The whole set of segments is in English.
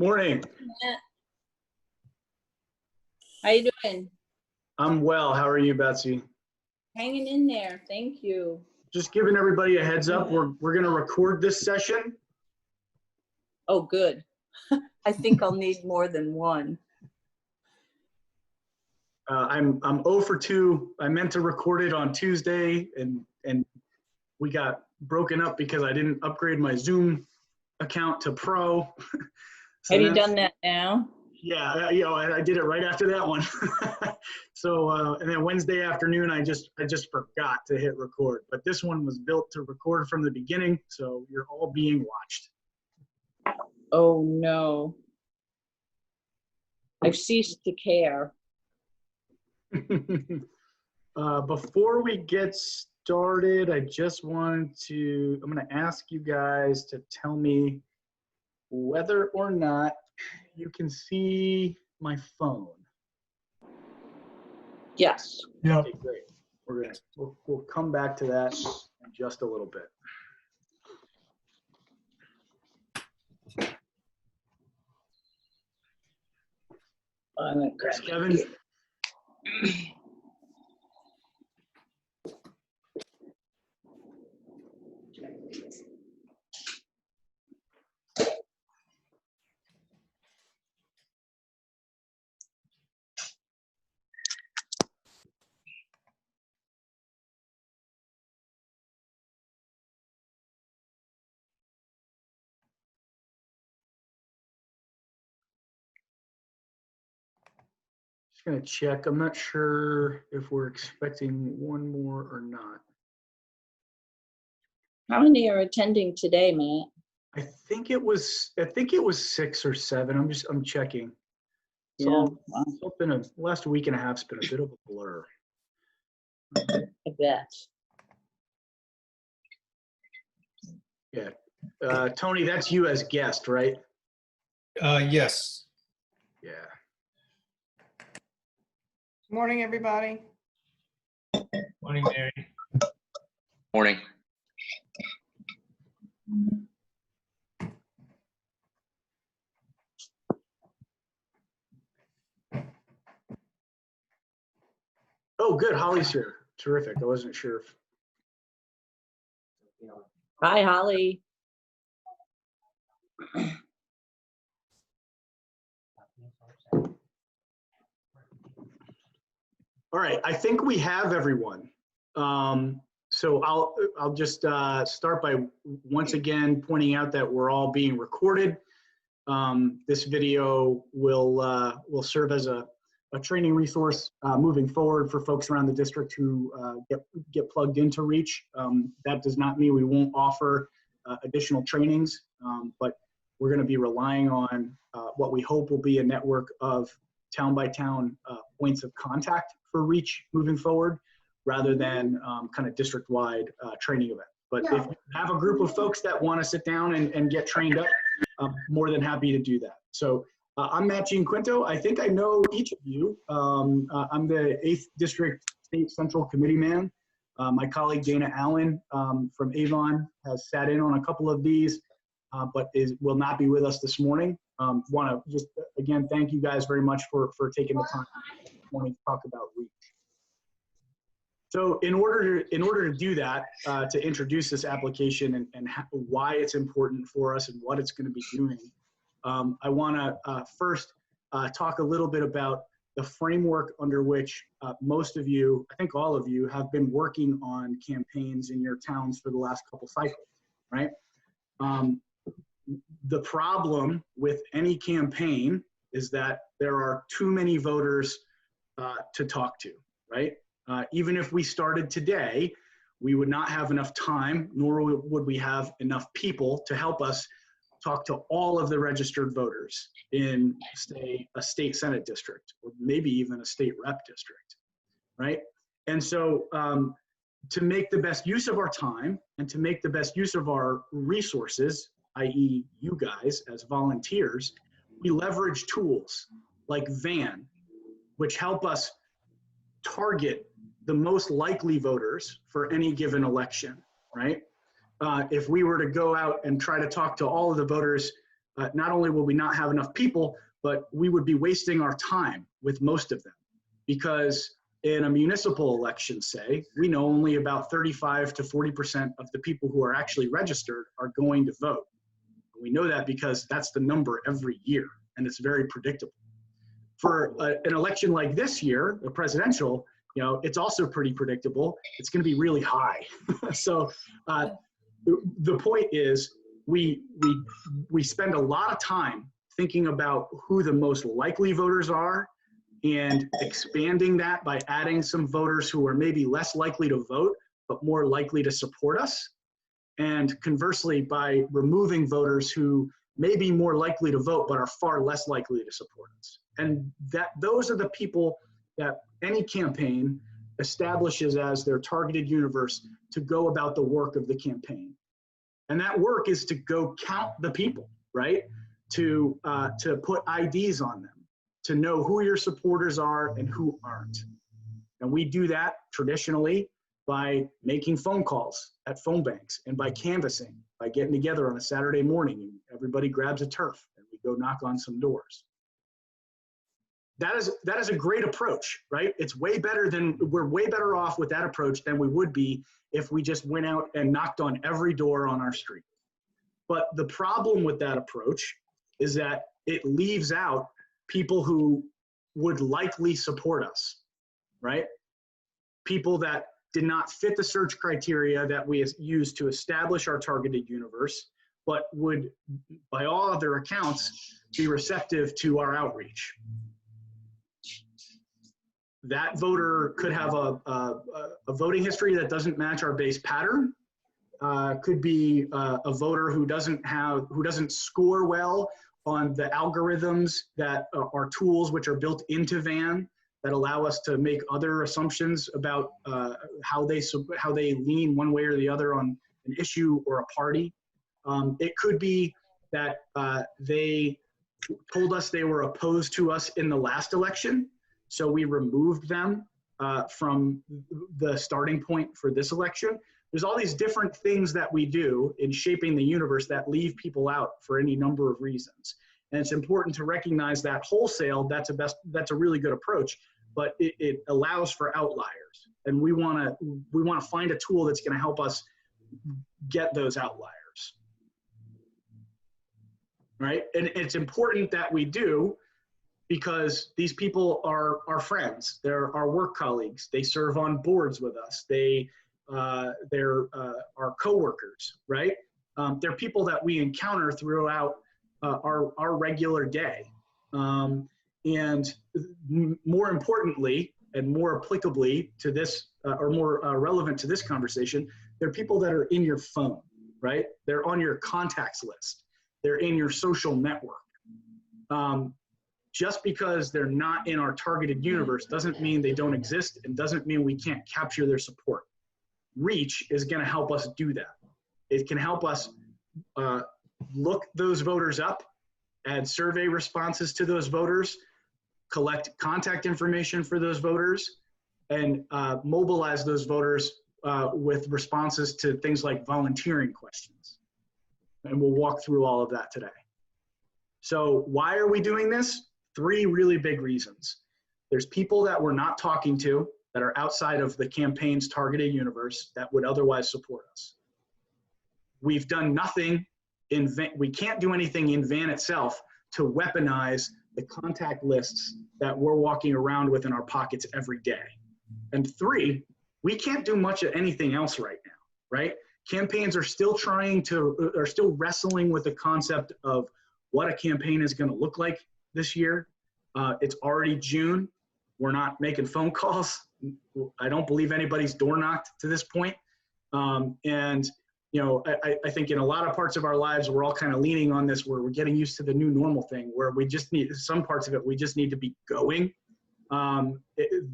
Morning. Matt. How you doing? I'm well. How are you, Betsy? Hanging in there. Thank you. Just giving everybody a heads up. We're going to record this session. Oh, good. I think I'll need more than one. I'm 0 for 2. I meant to record it on Tuesday, and we got broken up because I didn't upgrade my Zoom account to Pro. So have you done that now? Yeah, I did it right after that one. So, and then Wednesday afternoon, I just forgot to hit record. But this one was built to record from the beginning, so you're all being watched. Oh no. I've ceased to care. Before we get started, I just wanted to, I'm going to ask you guys to tell me whether or not you can see my phone. Yes. Yeah. Okay, great. We'll come back to that in just a little bit. Thanks, Kevin. Just gonna check. I'm not sure if we're expecting one more or not. How many are attending today, Matt? I think it was 6 or 7. I'm checking. Yeah, It's been last week and a half's been a bit of a blur. I bet. Yeah. Tony, that's you as guest, right? Yes. Yeah. Morning, everybody. Morning, Mary. Morning. Oh, good. Holly's here. Terrific. I wasn't sure if. Hi, Holly. All right. I think we have everyone. So I'll just start by once again pointing out that we're all being recorded. This video will serve as a training resource moving forward for folks around the district who get plugged into REACH. That does not mean we won't offer additional trainings, but we're going to be relying on what we hope will be a network of town-by-town points of contact for REACH moving forward, rather than kind of district-wide training event. But if you have a group of folks that want to sit down and get trained up, I'm more than happy to do that. So I'm Matt Gianquinto. I think I know each of you. I'm the 8th District State Central Committee man. My colleague Dana Allen from Avon has sat in on a couple of these, but will not be with us this morning. Want to just, again, thank you guys very much for taking the time this morning to talk about REACH. So in order to do that, to introduce this application and why it's important for us and what it's going to be doing, I want to first talk a little bit about the framework under which most of you, I think all of you, have been working on campaigns in your towns for the last couple cycles, right? The problem with any campaign is that there are too many voters to talk to, right? Even if we started today, we would not have enough time, nor would we have enough people to help us talk to all of the registered voters in, say, a state Senate district, or maybe even a state rep district, right? And so to make the best use of our time and to make the best use of our resources, i.e. you guys as volunteers, we leverage tools like VAN, which help us target the most likely voters for any given election, right? If we were to go out and try to talk to all of the voters not only will we not have enough people, but we would be wasting our time with most of them. Because in a municipal election, say, we know only about 35 to 40% of the people who are actually registered are going to vote. We know that because that's the number every year, and it's very predictable. For an election like this year, a presidential, you know, it's also pretty predictable. It's going to be really high. So the point is, we spend a lot of time thinking about who the most likely voters are and expanding that by adding some voters who are maybe less likely to vote, but more likely to support us. And conversely, by removing voters who may be more likely to vote, but are far less likely to support us. And those are the people that any campaign establishes as their targeted universe to go about the work of the campaign. And that work is to go count the people, right? To put IDs on them, to know who your supporters are and who aren't. And we do that traditionally by making phone calls at phone banks and by canvassing, by getting together on a Saturday morning and everybody grabs a turf and we go knock on some doors. That is a great approach, right? It's way better we're way better off with that approach than we would be if we just went out and knocked on every door on our street. But the problem with that approach is that it leaves out people who would likely support us, right? People that did not fit the search criteria that we used to establish our targeted universe, but would, by all other accounts, be receptive to our outreach. That voter could have a voting history that doesn't match our base pattern. Could be a voter who doesn't score well on the algorithms that are tools which are built into VAN that allow us to make other assumptions about how they lean one way or the other on an issue or a party. It could be that they told us they were opposed to us in the last election, so we removed them from the starting point for this election. There's all these different things that we do in shaping the universe that leave people out for any number of reasons. And it's important to recognize that wholesale, that's a really good approach, but it allows for outliers. And we wanna find a tool that's gonna help us get those outliers, right? And it's important that we do, because these people are our friends, they're our work colleagues, they serve on boards with us, they're our coworkers, right? They're people that we encounter throughout our regular day. And more importantly, and more applicably to this, or more relevant to this conversation, they're people that are in your phone, right? They're on your contacts list. They're in your social network. Just because they're not in our targeted universe doesn't mean they don't exist and doesn't mean we can't capture their support. Reach is going to help us do that. It can help us look those voters up, add survey responses to those voters, collect contact information for those voters, and mobilize those voters with responses to things like volunteering questions. And we'll walk through all of that today. So why are we doing this? 3 really big reasons. There's people that we're not talking to that are outside of the campaign's targeted universe that would otherwise support us. We've done nothing in VAN, we can't do anything in VAN itself to weaponize the contact lists that we're walking around with in our pockets every day. And 3, we can't do much of anything else right now, right? Campaigns are still still wrestling with the concept of what a campaign is going to look like this year. It's already June. We're not making phone calls. I don't believe anybody's door knocked to this point. And you know, I think in a lot of parts of our lives, we're all kind of leaning on this, where we're getting used to the new normal thing, where we just need, some parts of it, we just need to be going.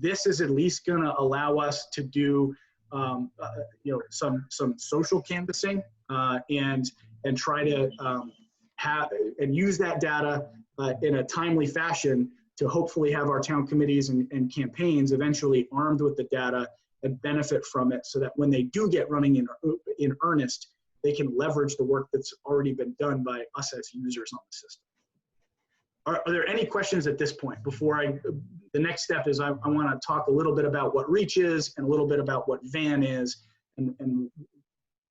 This is at least going to allow us to do, you know, some social canvassing and try to have and use that data in a timely fashion to hopefully have our town committees and campaigns eventually armed with the data and benefit from it, so that when they do get running in earnest, they can leverage the work that's already been done by us as users on the system. Are there any questions at this point before the next step is I want to talk a little bit about what Reach is and a little bit about what Van is and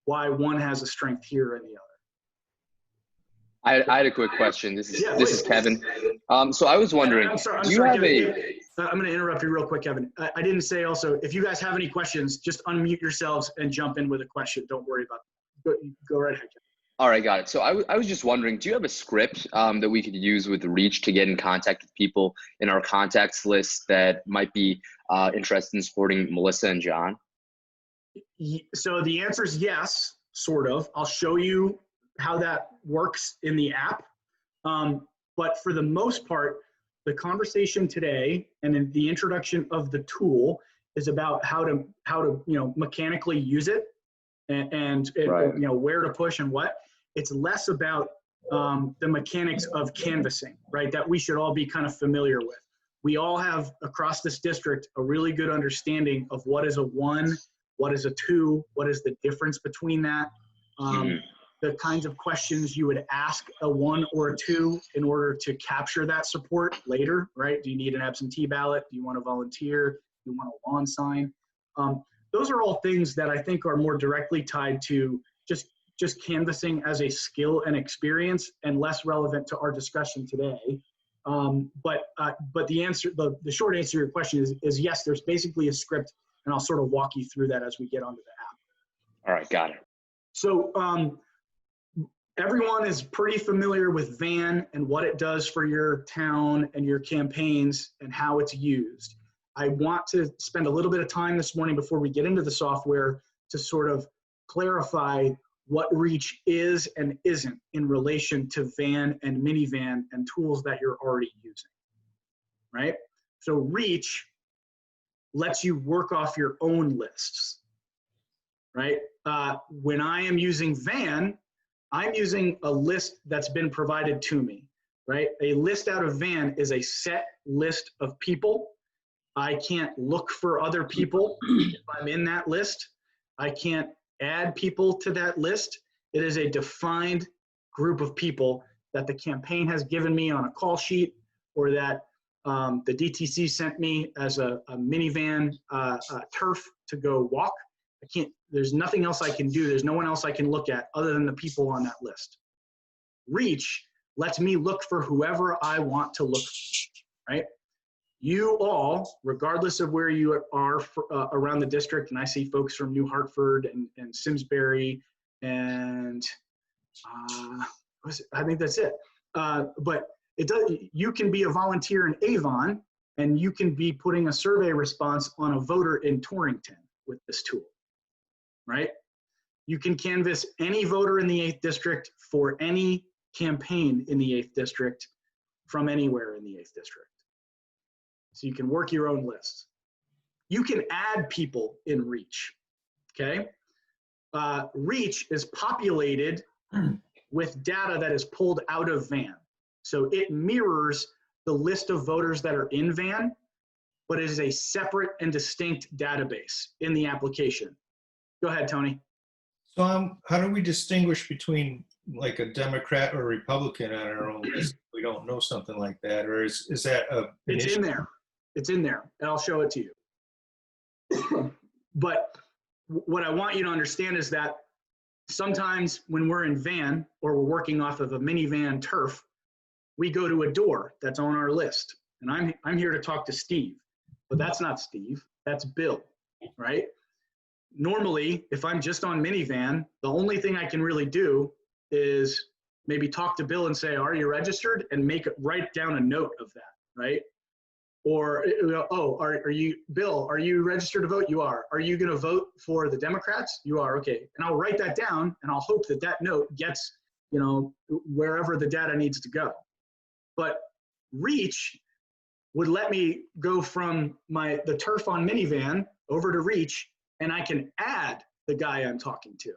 why one has a strength here and the other. I had a quick question. This is Yeah, this is please. Kevin. So I was wondering, I'm sorry, do you have Kevin. a? I'm going to interrupt you real quick, Kevin. I didn't say also, if you guys have any questions, just unmute yourselves and jump in with a question. Don't worry about it. Go right ahead, Kevin. All right, got it. So I was just wondering, do you have a script that we could use with Reach to get in contact with people in our contacts list that might be interested in supporting Melissa and John? So the answer is yes, sort of. I'll show you how that works in the app. But for the most part, the conversation today and in the introduction of the tool is about how to mechanically use it and Right. where to push and what. It's less about the mechanics of canvassing, right? That we should all be kind of familiar with. We all have across this district a really good understanding of what is a 1, what is a 2, what is the difference between that. The kinds of questions you would ask a 1 or a 2 in order to capture that support later, right? Do you need an absentee ballot? Do you want to volunteer? Do you want a lawn sign? Those are all things that I think are more directly tied to just canvassing as a skill and experience and less relevant to our discussion today. But the short answer to your question is yes, there's basically a script, and I'll sort of walk you through that as we get onto the app. All right, got it. So everyone is pretty familiar with Van and what it does for your town and your campaigns and how it's used. I want to spend a little bit of time this morning before we get into the software to sort of clarify what Reach is and isn't in relation to Van and Minivan and tools that you're already using, right? So Reach lets you work off your own lists, right? When I am using Van, I'm using a list that's been provided to me, right? A list out of Van is a set list of people. I can't look for other people if I'm in that list. I can't add people to that list. It is a defined group of people that the campaign has given me on a call sheet or that the DTC sent me as a minivan turf to go walk. There's nothing else I can do. There's no one else I can look at other than the people on that list. Reach lets me look for whoever I want to look for, right? You all, regardless of where you are around the district, and I see folks from New Hartford and Simsbury and I think that's it. But you can be a volunteer in Avon and you can be putting a survey response on a voter in Torrington with this tool, right? You can canvass any voter in the 8th district for any campaign in the 8th district from anywhere in the 8th district. So you can work your own lists. You can add people in Reach, okay? Reach is populated with data that is pulled out of Van. So it mirrors the list of voters that are in Van, but it is a separate and distinct database in the application. Go ahead, Tony. So how do we distinguish between like a Democrat or Republican on our own list? We don't know something like that, or is that a? It's in there. It's in there, and I'll show it to you. But what I want you to understand is that sometimes when we're in Van or we're working off of a minivan turf, we go to a door that's on our list. And I'm here to talk to Steve, but that's not Steve, that's Bill, right? Normally, if I'm just on minivan, the only thing I can really do is maybe talk to Bill and say, are you registered? And write down a note of that, right? Or, oh, are you, Bill, are you registered to vote? You are. Are you going to vote for the Democrats? You are. Okay. And I'll write that down and I'll hope that that note gets, wherever the data needs to go. But Reach would let me go from the turf on minivan over to Reach, and I can add the guy I'm talking to.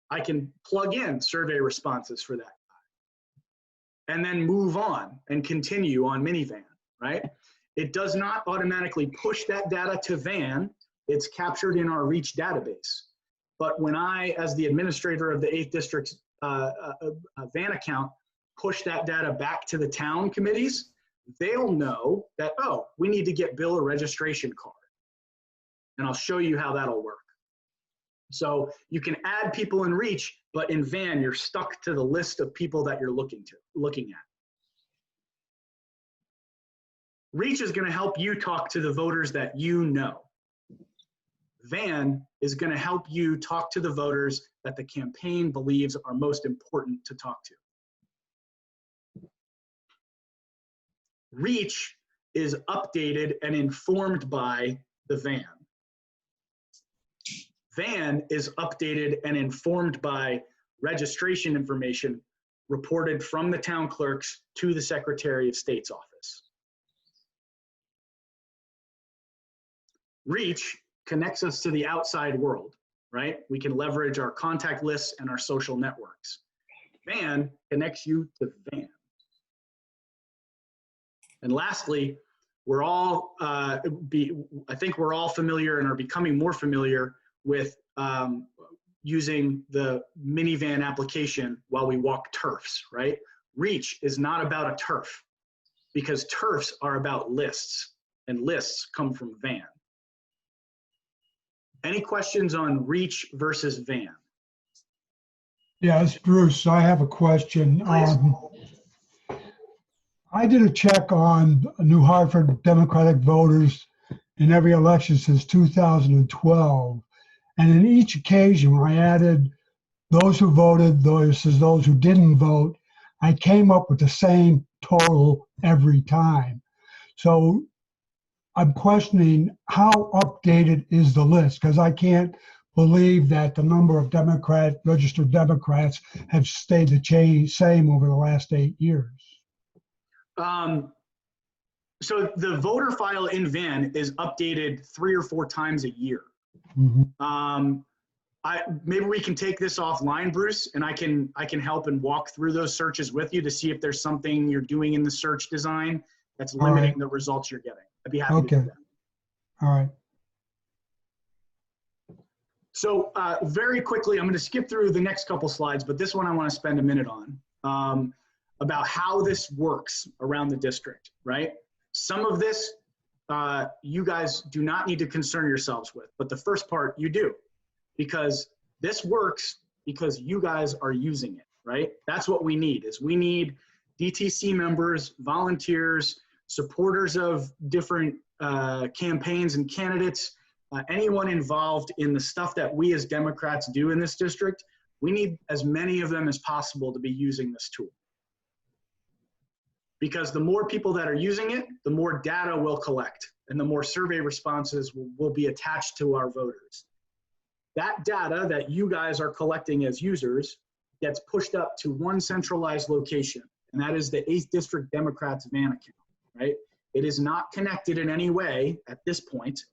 I can plug in survey responses for that guy and then move on and continue on minivan, right? It does not automatically push that data to Van. It's captured in our Reach database. But when I, as the administrator of the 8th District's van account, push that data back to the town committees, they'll know that, oh, we need to get Bill a registration card. And I'll show you how that'll work. So you can add people in Reach, but in Van, you're stuck to the list of people that you're looking at. Reach is going to help you talk to the voters that you know. Van is going to help you talk to the voters that the campaign believes are most important to talk to. Reach is updated and informed by the Van. Van is updated and informed by registration information reported from the town clerks to the Secretary of State's office. Reach connects us to the outside world, right? We can leverage our contact lists and our social networks. Van connects you to Van. And lastly, we're all, I think we're all familiar and are becoming more familiar with using the minivan application while we walk turfs, right? Reach is not about a turf because turfs are about lists and lists come from Van. Any questions on Reach versus Van? Yeah, it's Bruce. I have a question. Please. I did a check on New Hartford Democratic voters in every election since 2012. And in each occasion, when I added those who voted versus those who didn't vote, I came up with the same total every time. So I'm questioning how updated is the list, because I can't believe that the number of registered Democrats have stayed the same over the last 8 years. So the voter file in Van is updated 3 or 4 times a year. Mm-hmm. Maybe we can take this offline, Bruce, and I can help and walk through those searches with you to see if there's something you're doing in the search design that's limiting the results you're getting. I'd be happy to do that. All right. So very quickly, I'm going to skip through the next couple slides, but this one I want to spend a minute on about how this works around the district, right? Some of this you guys do not need to concern yourselves with, but the first part you do, because this works because you guys are using it, right? That's what we need, is we need DTC members, volunteers, supporters of different campaigns and candidates, anyone involved in the stuff that we as Democrats do in this district. We need as many of them as possible to be using this tool. Because the more people that are using it, the more data we'll collect and the more survey responses will be attached to our voters. That data that you guys are collecting as users gets pushed up to one centralized location, and that is the 8th District Democrats van account, right? It is not connected in any way at this point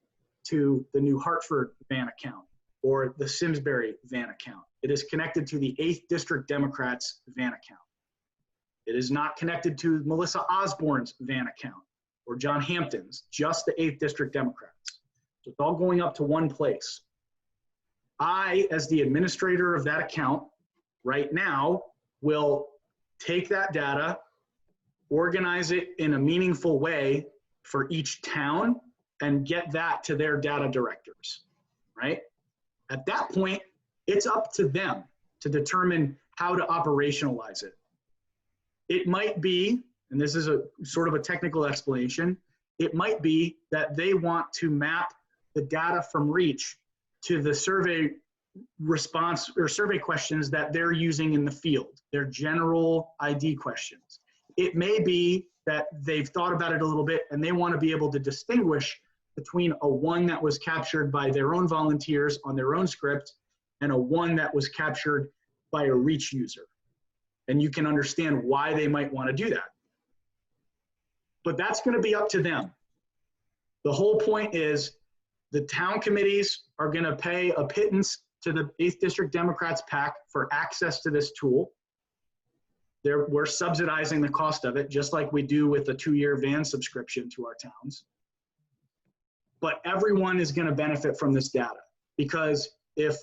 to the New Hartford van account or the Simsbury van account. It is connected to the 8th District Democrats van account. It is not connected to Melissa Osborne's van account or John Hampton's, just the 8th District Democrats. So it's all going up to one place. I, as the administrator of that account right now, will take that data, organize it in a meaningful way for each town, and get that to their data directors, right? At that point, it's up to them to determine how to operationalize it. It might be, and this is a sort of a technical explanation, it might be that they want to map the data from Reach to the survey response or survey questions that they're using in the field, their general ID questions. It may be that they've thought about it a little bit and they want to be able to distinguish between a one that was captured by their own volunteers on their own script and a one that was captured by a Reach user. And you can understand why they might want to do that. But that's going to be up to them. The whole point is the town committees are going to pay a pittance to the 8th District Democrats PAC for access to this tool. We're subsidizing the cost of it, just like we do with the 2-year van subscription to our towns. But everyone is going to benefit from this data, because if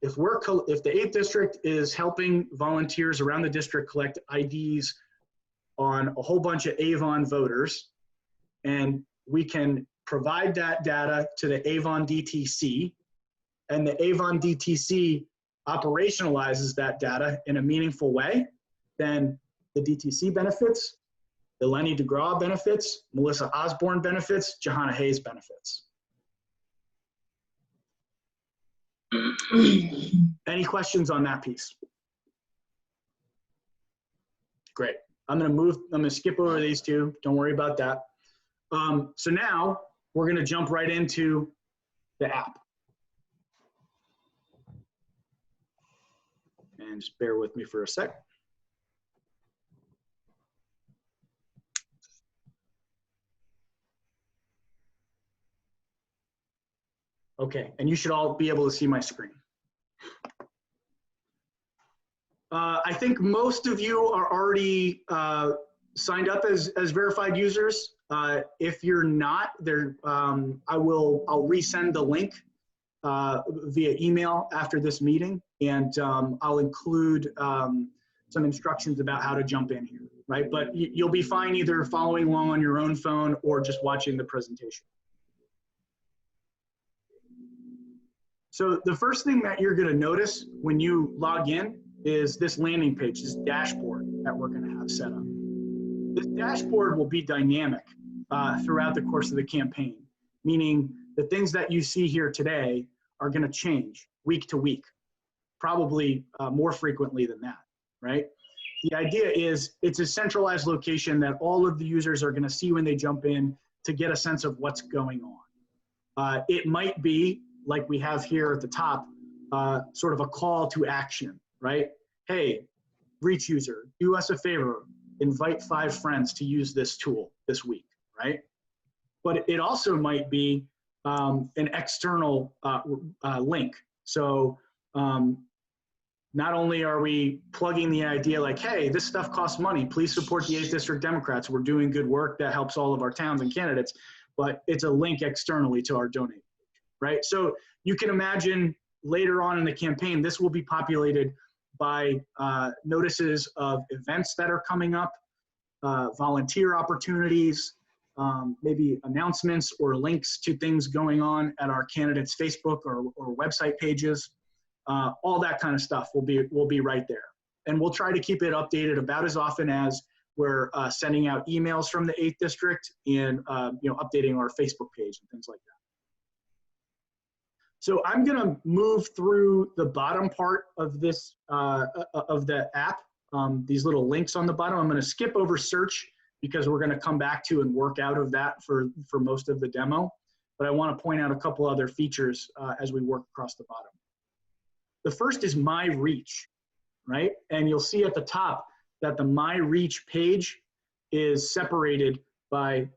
if the 8th district is helping volunteers around the district collect IDs on a whole bunch of Avon voters, and we can provide that data to the Avon DTC, and the Avon DTC operationalizes that data in a meaningful way, then the DTC benefits, the Lenny DeGraw benefits, Melissa Osborne benefits, Johanna Hayes benefits. Any questions on that piece? Great. I'm gonna skip over these two. Don't worry about that. So now we're gonna jump right into the app. And just bear with me for a sec. Okay, and you should all be able to see my screen. I think most of you are already signed up as verified users. If you're not, I'll resend the link via email after this meeting, and I'll include some instructions about how to jump in here, right? But you'll be fine either following along on your own phone or just watching the presentation. So the first thing that you're gonna notice when you log in is this landing page, this dashboard that we're gonna have set up. This dashboard will be dynamic throughout the course of the campaign, meaning the things that you see here today are gonna change week to week, probably more frequently than that, right? The idea is it's a centralized location that all of the users are gonna see when they jump in to get a sense of what's going on. It might be, like we have here at the top, sort of a call to action, right? Hey, Reach user, do us a favor, invite 5 friends to use this tool this week, right? But it also might be an external link. So not only are we plugging the idea like, hey, this stuff costs money, please support the 8th District Democrats, we're doing good work that helps all of our towns and candidates, but it's a link externally to our donate page, right? So you can imagine later on in the campaign, this will be populated by notices of events that are coming up, volunteer opportunities, maybe announcements or links to things going on at our candidates' Facebook or website pages. All that kind of stuff will be right there. And we'll try to keep it updated about as often as we're sending out emails from the 8th District and updating our Facebook page and things like that. So I'm gonna move through the bottom part of this, of the app, these little links on the bottom. I'm gonna skip over search because we're gonna come back to and work out of that for most of the demo. But I wanna point out a couple other features as we work across the bottom. The first is My Reach, right? And you'll see at the top that the My Reach page is separated by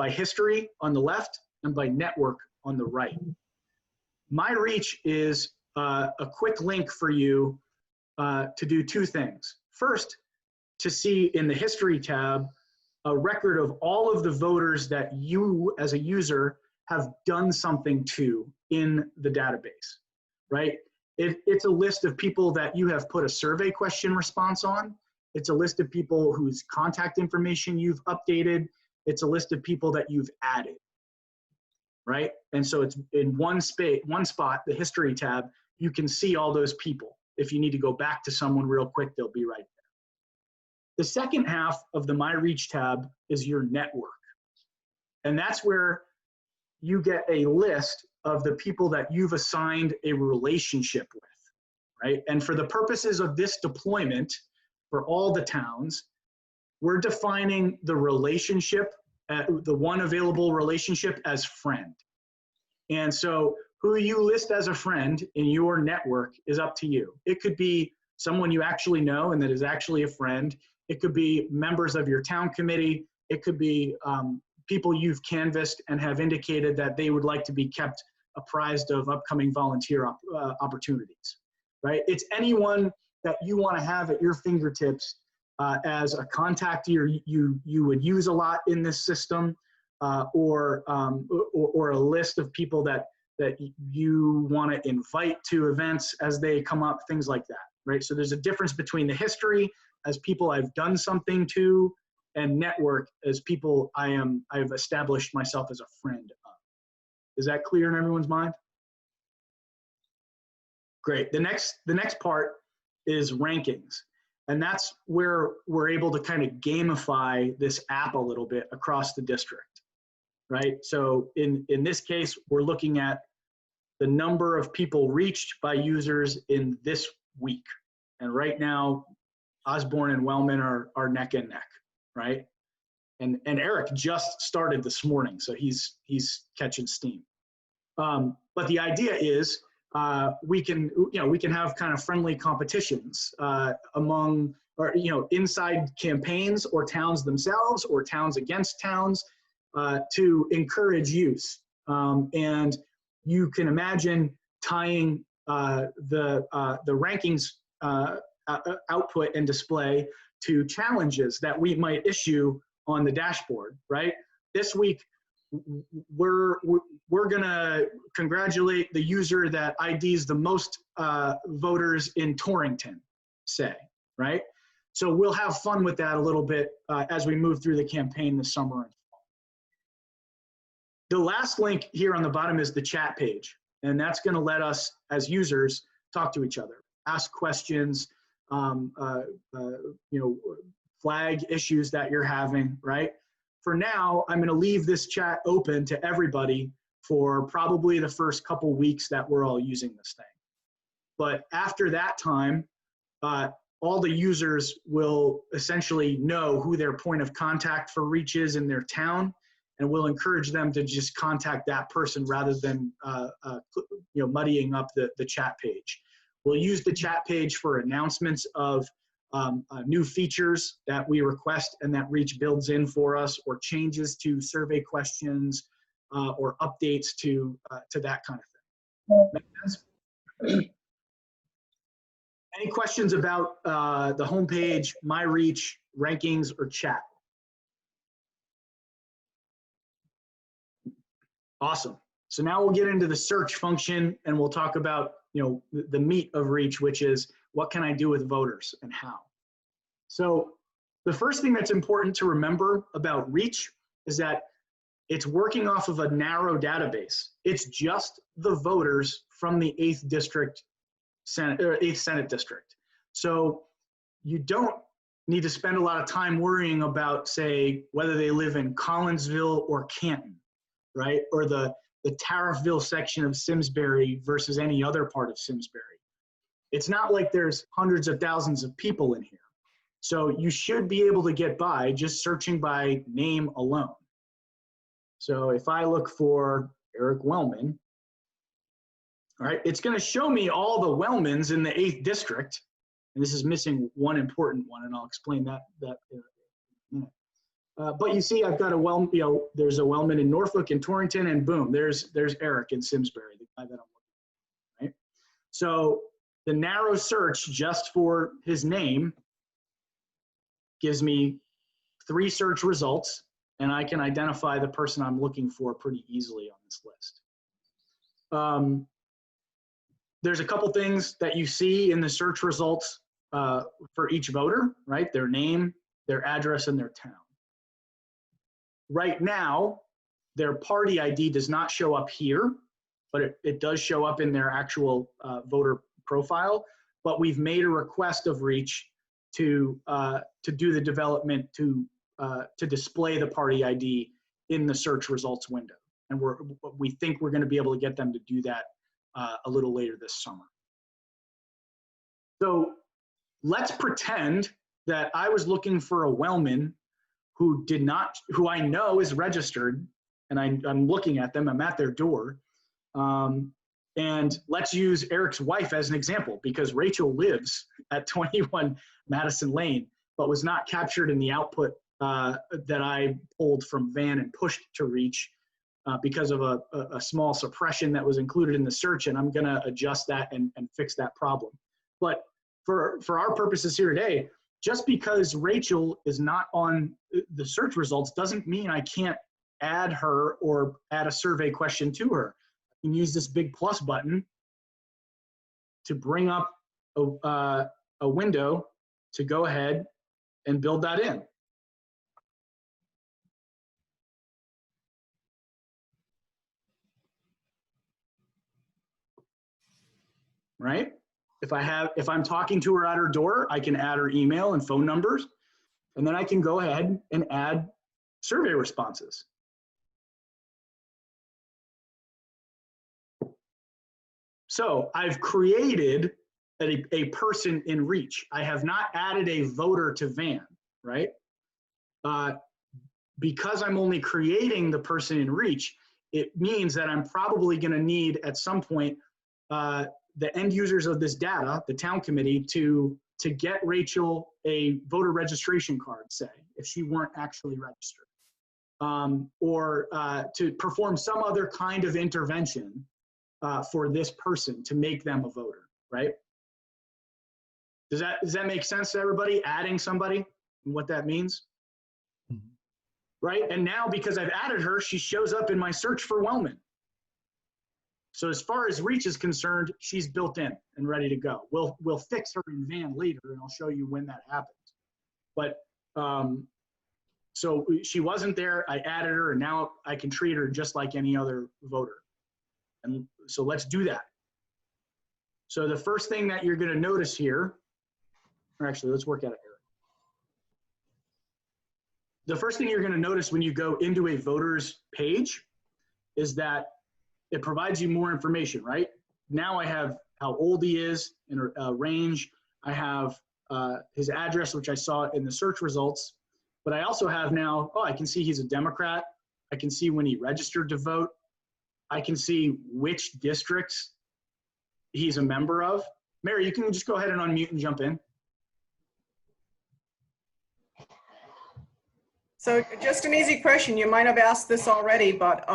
history on the left and by network on the right. My Reach is a quick link for you to do 2 things. First, to see in the History tab a record of all of the voters that you as a user have done something to in the database, right? It's a list of people that you have put a survey question response on. It's a list of people whose contact information you've updated. It's a list of people that you've added. Right? And so it's in one spot, the History tab, you can see all those people. If you need to go back to someone real quick, they'll be right there. The second half of the My Reach tab is your network. And that's where you get a list of the people that you've assigned a relationship with, right? And for the purposes of this deployment, for all the towns, we're defining the relationship, the one available relationship as friend. And so who you list as a friend in your network is up to you. It could be someone you actually know and that is actually a friend. It could be members of your town committee. It could be people you've canvassed and have indicated that they would like to be kept apprised of upcoming volunteer opportunities, right? It's anyone that you want to have at your fingertips as a contact you would use a lot in this system, or a list of people that that you want to invite to events as they come up, things like that, right? So there's a difference between the history as people I've done something to, and network as people I've established myself as a friend of. Is that clear in everyone's mind? Great. The next part is rankings. And that's where we're able to kind of gamify this app a little bit across the district, right? So in this case, we're looking at the number of people reached by users in this week. And right now, Osborne and Wellman are neck and neck, right? And Eric just started this morning, so he's catching steam. But the idea is we can have kind of friendly competitions among, or inside campaigns or towns themselves or towns against towns to encourage use. And you can imagine tying the rankings output and display to challenges that we might issue on the dashboard, right? This week, we're gonna congratulate the user that IDs the most voters in Torrington, say, right? So we'll have fun with that a little bit as we move through the campaign this summer and fall. The last link here on the bottom is the chat page, and that's gonna let us as users talk to each other, ask questions, flag issues that you're having, right? For now, I'm gonna leave this chat open to everybody for probably the first couple weeks that we're all using this thing. But after that time, all the users will essentially know who their point of contact for reach is in their town, and we'll encourage them to just contact that person rather than muddying up the chat page. We'll use the chat page for announcements of new features that we request and that Reach builds in for us, or changes to survey questions, or updates to that kind of thing. Make sense? Any questions about the homepage, My Reach, rankings, or chat? Awesome. So now we'll get into the search function, and we'll talk about the meat of Reach, which is what can I do with voters and how. So the first thing that's important to remember about Reach is that it's working off of a narrow database. It's just the voters from the 8th district Senate, or 8th Senate district. So you don't need to spend a lot of time worrying about, say, whether they live in Collinsville or Canton, right? Or the Tariffville section of Simsbury versus any other part of Simsbury. It's not like there's hundreds of thousands of people in here. So you should be able to get by just searching by name alone. So if I look for Eric Wellman, all right, it's going to show me all the Wellmans in the 8th district. And this is missing one important one, and I'll explain that in a minute. But you see, I've got there's a Wellman in Norfolk and Torrington, and boom, there's Eric in Simsbury, the guy that I'm looking at, right? So the narrow search just for his name gives me 3 search results, and I can identify the person I'm looking for pretty easily on this list. There's a couple things that you see in the search results for each voter, right? Their name, their address, and their town. Right now, their party ID does not show up here, but it does show up in their actual voter profile. But we've made a request of Reach to do the development to display the party ID in the search results window. And we think we're going to be able to get them to do that a little later this summer. So let's pretend that I was looking for a Wellman who I know is registered, and I'm looking at them, I'm at their door. And let's use Eric's wife as an example, because Rachel lives at 21 Madison Lane, but was not captured in the output that I pulled from Van and pushed to Reach because of a small suppression that was included in the search, and I'm gonna adjust that and fix that problem. But for our purposes here today, just because Rachel is not on the search results doesn't mean I can't add her or add a survey question to her. you can use this big plus button to bring up a window to go ahead and build that in. Right? If I'm talking to her at her door, I can add her email and phone numbers, and then I can go ahead and add survey responses. So I've created a person in Reach. I have not added a voter to Van, right? Because I'm only creating the person in Reach, it means that I'm probably going to need at some point the end users of this data, the town committee, to get Rachel a voter registration card, say, if she weren't actually registered, or to perform some other kind of intervention for this person to make them a voter, right? Does that make sense to everybody? Adding somebody and what that means? Right? And now because I've added her, she shows up in my search for Wellman. So as far as Reach is concerned, she's built in and ready to go. We'll fix her in Van later, and I'll show you when that happens. But so she wasn't there, I added her, and now I can treat her just like any other voter. And so let's do that. So the first thing that you're going to notice here, or actually let's work at it here. The first thing you're going to notice when you go into a voter's page is that it provides you more information, right? Now I have how old he is in a range. I have his address, which I saw in the search results. But I also have now, I can see he's a Democrat. I can see when he registered to vote. I can see which districts he's a member of. Mary, you can just go ahead and unmute and jump in. So just an easy question. You might have asked this already, but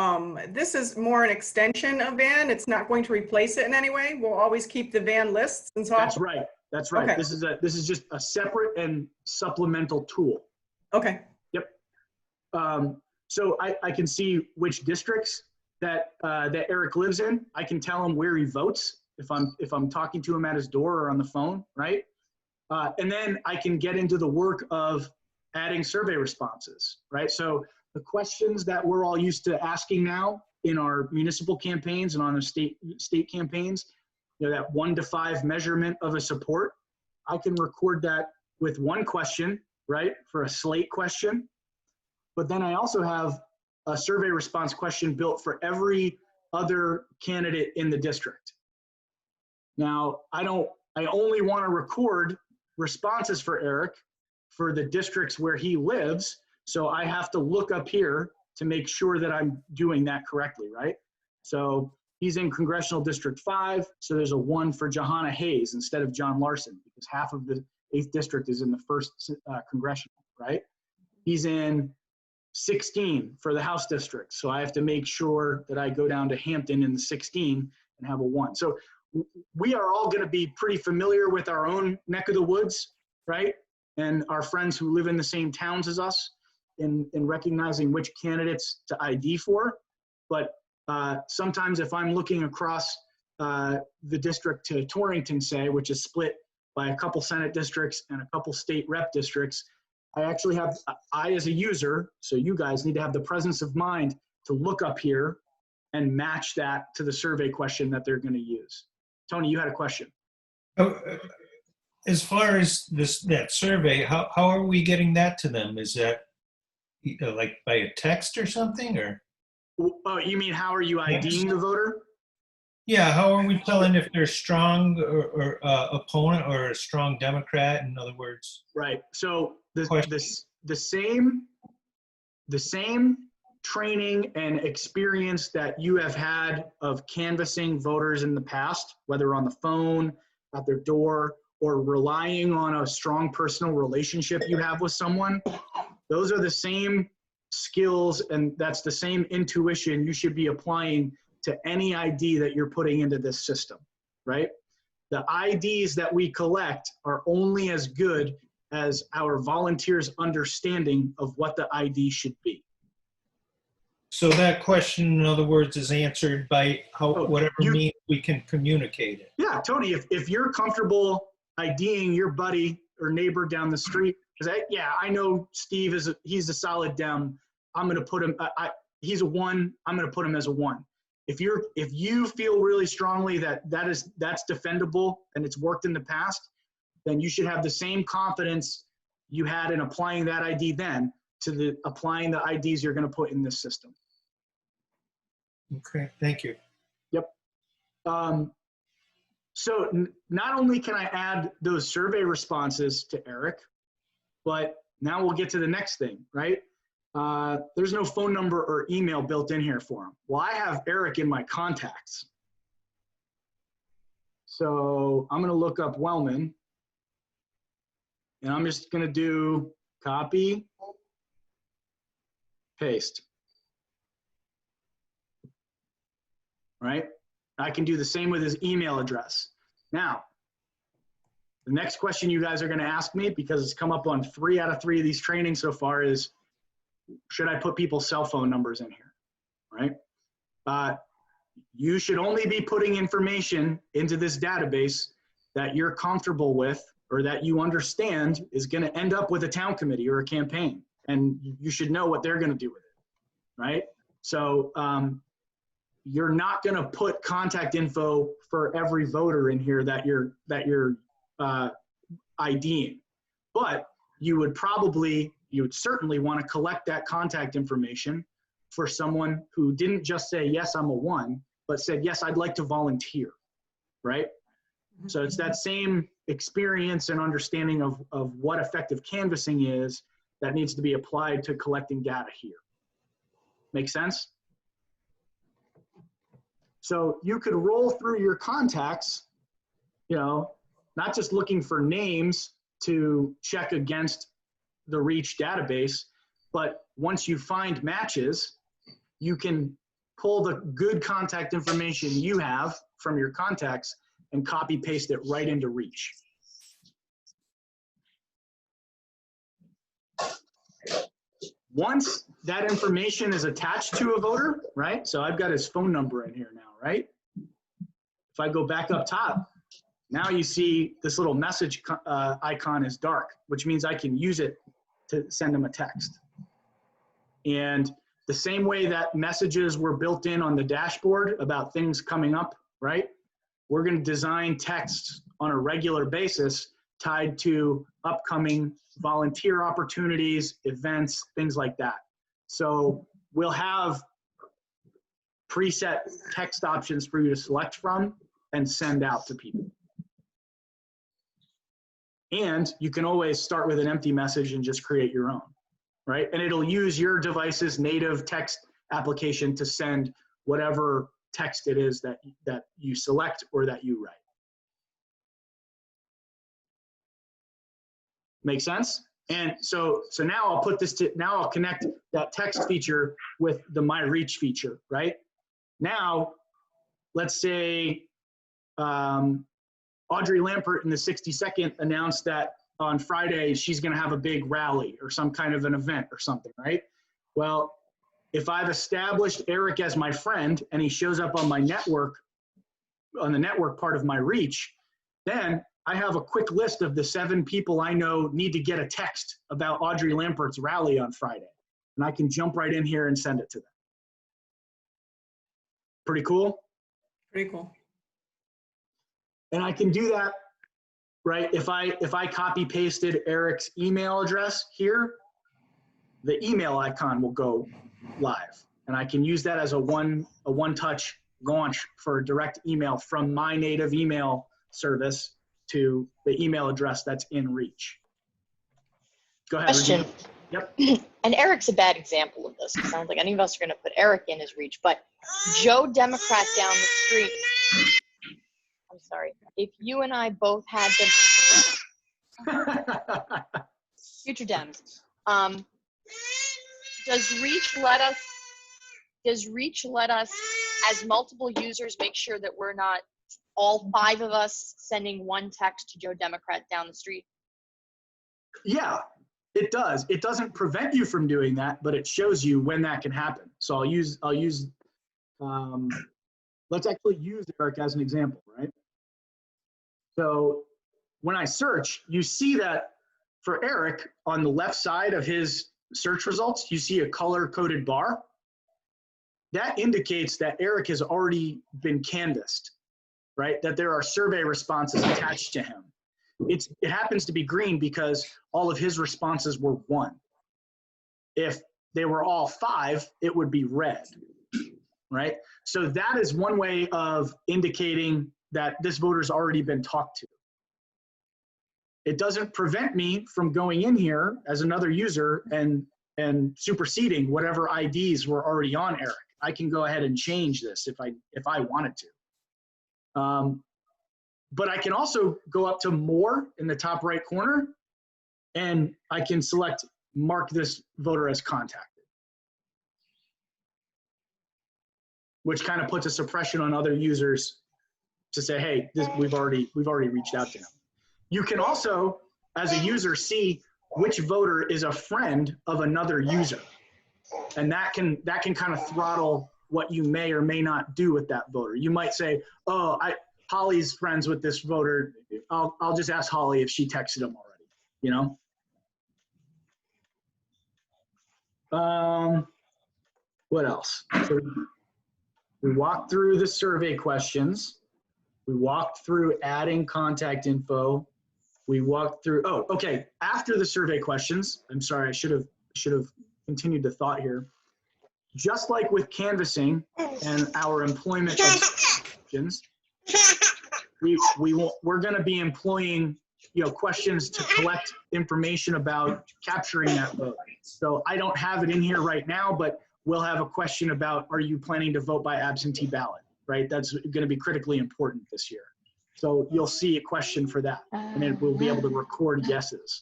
this is more an extension of Van. It's not going to replace it in any way. We'll always keep the Van lists and so on. That's right. That's right. Okay. This is just a separate and supplemental tool. Okay. Yep. So I can see which districts that Eric lives in. I can tell him where he votes if I'm talking to him at his door or on the phone, right? And then I can get into the work of adding survey responses, right? So the questions that we're all used to asking now in our municipal campaigns and on our state campaigns, that 1 to 5 measurement of a support, I can record that with one question, right, for a slate question. But then I also have a survey response question built for every other candidate in the district. Now, I only want to record responses for Eric for the districts where he lives. So I have to look up here to make sure that I'm doing that correctly, right? So he's in Congressional District 5. So there's a 1 for Johanna Hayes instead of John Larson, because half of the 8th district is in the 1st congressional, right? He's in 16 for the House district. So I have to make sure that I go down to Hampton in the 16 and have a 1. So we are all going to be pretty familiar with our own neck of the woods, right? And our friends who live in the same towns as us in recognizing which candidates to ID for. But sometimes if I'm looking across the district to Torrington, say, which is split by a couple Senate districts and a couple state rep districts, I actually have, I as a user, so you guys need to have the presence of mind to look up here and match that to the survey question that they're going to use. Tony, you had a question. As far as that survey, how are we getting that to them? Is that like by a text or something, or? Oh, you mean how are you IDing the voter? Yeah, how are we telling if they're strong or opponent or a strong Democrat, in other words? Right. So the same training and experience that you have had of canvassing voters in the past, whether on the phone, at their door, or relying on a strong personal relationship you have with someone, those are the same skills and that's the same intuition you should be applying to any ID that you're putting into this system, right? The IDs that we collect are only as good as our volunteers' understanding of what the ID should be. So that question, in other words, is answered by Oh, whatever you- means we can communicate it. Yeah, Tony, if you're comfortable IDing your buddy or neighbor down the street, because I know Steve he's a solid Dem. I'm gonna put him. He's a 1. I'm gonna put him as a 1. If you feel really strongly that's defendable and it's worked in the past, then you should have the same confidence you had in applying that ID then to applying the IDs you're gonna put in this system. Okay, thank you. So not only can I add those survey responses to Eric, but now we'll get to the next thing, right? There's no phone number or email built in here for him. Well, I have Eric in my contacts. So I'm going to look up Wellman, and I'm just going to do copy, paste. Right? I can do the same with his email address. Now, the next question you guys are going to ask me, because it's come up on 3 out of 3 of these trainings so far, is should I put people's cell phone numbers in here, right? You should only be putting information into this database that you're comfortable with or that you understand is going to end up with a town committee or a campaign, and you should know what they're going to do with it, right? So you're not going to put contact info for every voter in here that you're IDing, but you would certainly want to collect that contact information for someone who didn't just say, yes, I'm a 1, but said, yes, I'd like to volunteer, right? So it's that same experience and understanding of what effective canvassing is that needs to be applied to collecting data here. Make sense? So you could roll through your contacts, not just looking for names to check against the Reach database, but once you find matches, you can pull the good contact information you have from your contacts and copy paste it right into Reach. Once that information is attached to a voter, right? So I've got his phone number in here now, right? If I go back up top, now you see this little message icon is dark, which means I can use it to send him a text. And the same way that messages were built in on the dashboard about things coming up, right? We're going to design texts on a regular basis tied to upcoming volunteer opportunities, events, things like that. So we'll have preset text options for you to select from and send out to people. And you can always start with an empty message and just create your own, right? And it'll use your device's native text application to send whatever text it is that you select or that you write. Make sense? And so now I'll put this now I'll connect that text feature with the My Reach feature, right? Now, let's say Audrey Lampert in the 60-second announced that on Friday she's going to have a big rally or some kind of an event or something, right? Well, if I've established Eric as my friend and he shows up on my network, on the network part of My Reach, then I have a quick list of the 7 people I know need to get a text about Audrey Lampert's rally on Friday. And I can jump right in here and send it to them. Pretty cool? Pretty cool. And I can do that, right? If I copy pasted Eric's email address here, the email icon will go live. And I can use that as a one-touch launch for direct email from my native email service to the email address that's in Reach. Go ahead. Question. Regina. Yep. And Eric's a bad example of this. It sounds like any of us are going to put Eric in as Reach, but Joe Democrat down the street. I'm sorry. If you and I both had the future Dems, does Reach let us, as multiple users, make sure that we're not all 5 of us sending one text to Joe Democrat down the street? Yeah, it does. It doesn't prevent you from doing that, but it shows you when that can happen. So let's actually use Eric as an example, right? So when I search, you see that for Eric, on the left side of his search results, you see a color-coded bar. That indicates that Eric has already been canvassed, right? That there are survey responses attached to him. It happens to be green because all of his responses were 1. If they were all 5, it would be red, right? So that is one way of indicating that this voter's already been talked to. It doesn't prevent me from going in here as another user and superseding whatever IDs were already on Eric. I can go ahead and change this if I wanted to. But I can also go up to more in the top right corner, and I can select mark this voter as contacted, which kind of puts a suppression on other users to say, hey, we've already reached out to him. You can also, as a user, see which voter is a friend of another user. And that can kind of throttle what you may or may not do with that voter. You might say, oh, Holly's friends with this voter. I'll just ask Holly if she texted him already, you know? What else? So we walked through the survey questions. We walked through adding contact info. We walked through, oh, okay. After the survey questions, I'm sorry, I should have continued the thought here. Just like with canvassing and our employment questions, we're going to be employing, you know, questions to collect information about capturing that vote. So I don't have it in here right now, but we'll have a question about, are you planning to vote by absentee ballot, right? That's going to be critically important this year. So you'll see a question for that, and then we'll be able to record yeses.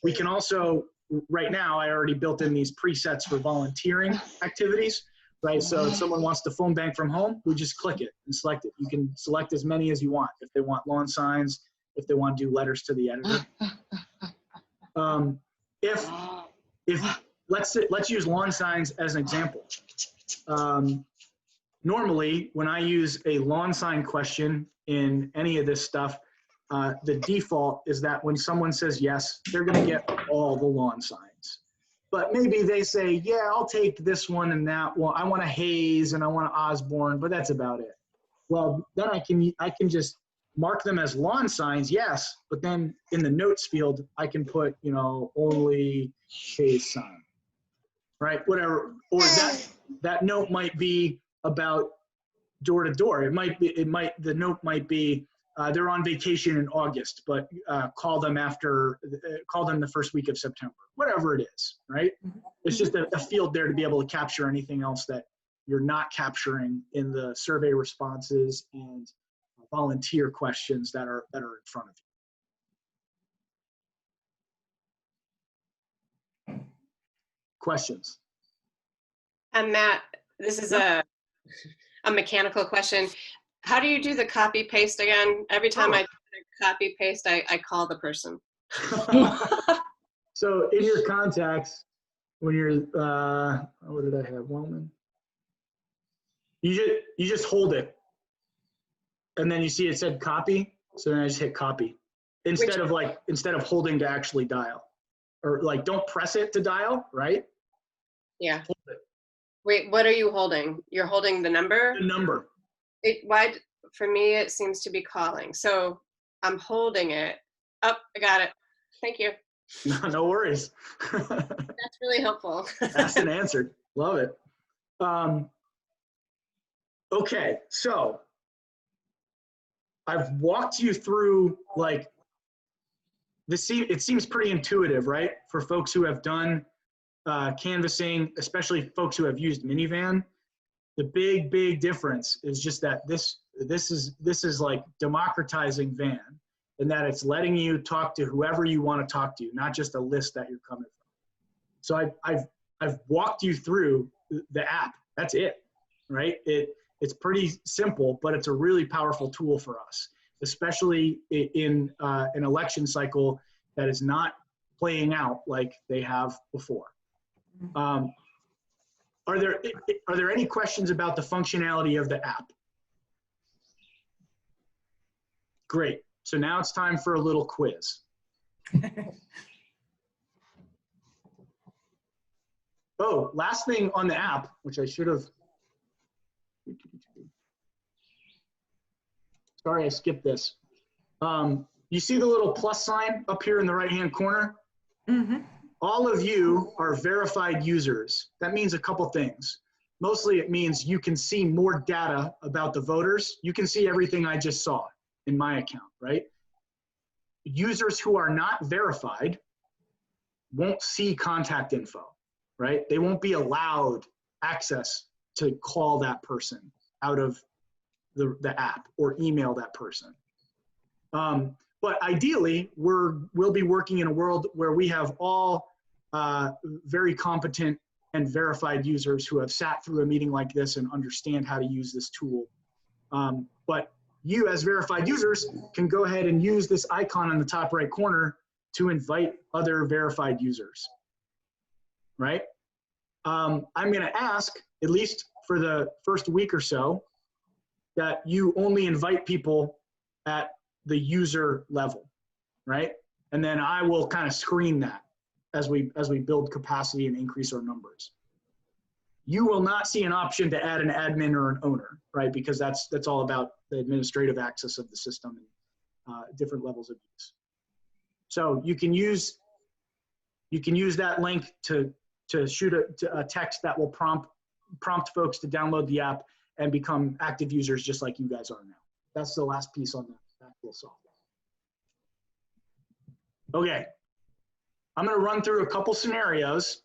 We can also, right now, I already built in these presets for volunteering activities, right? So if someone wants to phone bank from home, we just click it and select it. You can select as many as you want. If they want lawn signs, if they want to do letters to the editor. Let's use lawn signs as an example. Normally, when I use a lawn sign question in any of this stuff, the default is that when someone says yes, they're going to get all the lawn signs. But maybe they say, yeah, I'll take this one and that one. I want a Hayes and I want an Osborne, but that's about it. Well, then I can just mark them as lawn signs, yes, but then in the notes field, I can put, you know, only Hayes sign, right? Whatever. Or that note might be about door to door. The note might be, they're on vacation in August, but call them the first week of September, whatever it is, right? It's just a field there to be able to capture anything else that you're not capturing in the survey responses and volunteer questions that are in front of you. Questions? And Matt, this is a mechanical question. How do you do the copy paste again? Every time I copy paste, I call the person. So in your contacts, when you're, what did I have, Wellman? You just hold it. And then you see it said copy. So then I just hit copy. Instead of holding to actually dial. Or like, don't press it to dial, right? Yeah. Hold it. Wait, what are you holding? You're holding the number? The number. For me, it seems to be calling. So I'm holding it. Oh, I got it. Thank you. No worries. That's really helpful. Asked and answered. Love it. Okay, so I've walked you through like it seems pretty intuitive, right? For folks who have done canvassing, especially folks who have used Minivan. The big difference is just that this is like democratizing Van, in that it's letting you talk to whoever you want to talk to, not just a list that you're coming from. So I've walked you through the app. That's it, right? It's pretty simple, but it's a really powerful tool for us, especially in an election cycle that is not playing out like they have before. Are there any questions about the functionality of the app? Great. So now it's time for a little quiz. Oh, last thing on the app, which I should have. Sorry, I skipped this. You see the little plus sign up here in the right-hand corner? Mhm. All of you are verified users. That means a couple things. Mostly it means you can see more data about the voters. You can see everything I just saw in my account, right? Users who are not verified won't see contact info, right? They won't be allowed access to call that person out of the app or email that person. But ideally, we'll be working in a world where we have all very competent and verified users who have sat through a meeting like this and understand how to use this tool. But you as verified users can go ahead and use this icon in the top right corner to invite other verified users, right? I'm gonna ask, at least for the first week or so, that you only invite people at the user level, right? And then I will kind of screen that as we build capacity and increase our numbers. You will not see an option to add an admin or an owner, right? Because that's all about the administrative access of the system and different levels of use. So you can use that link to shoot a text that will prompt folks to download the app and become active users just like you guys are now. That's the last piece on that actual software. Okay, I'm gonna run through a couple scenarios,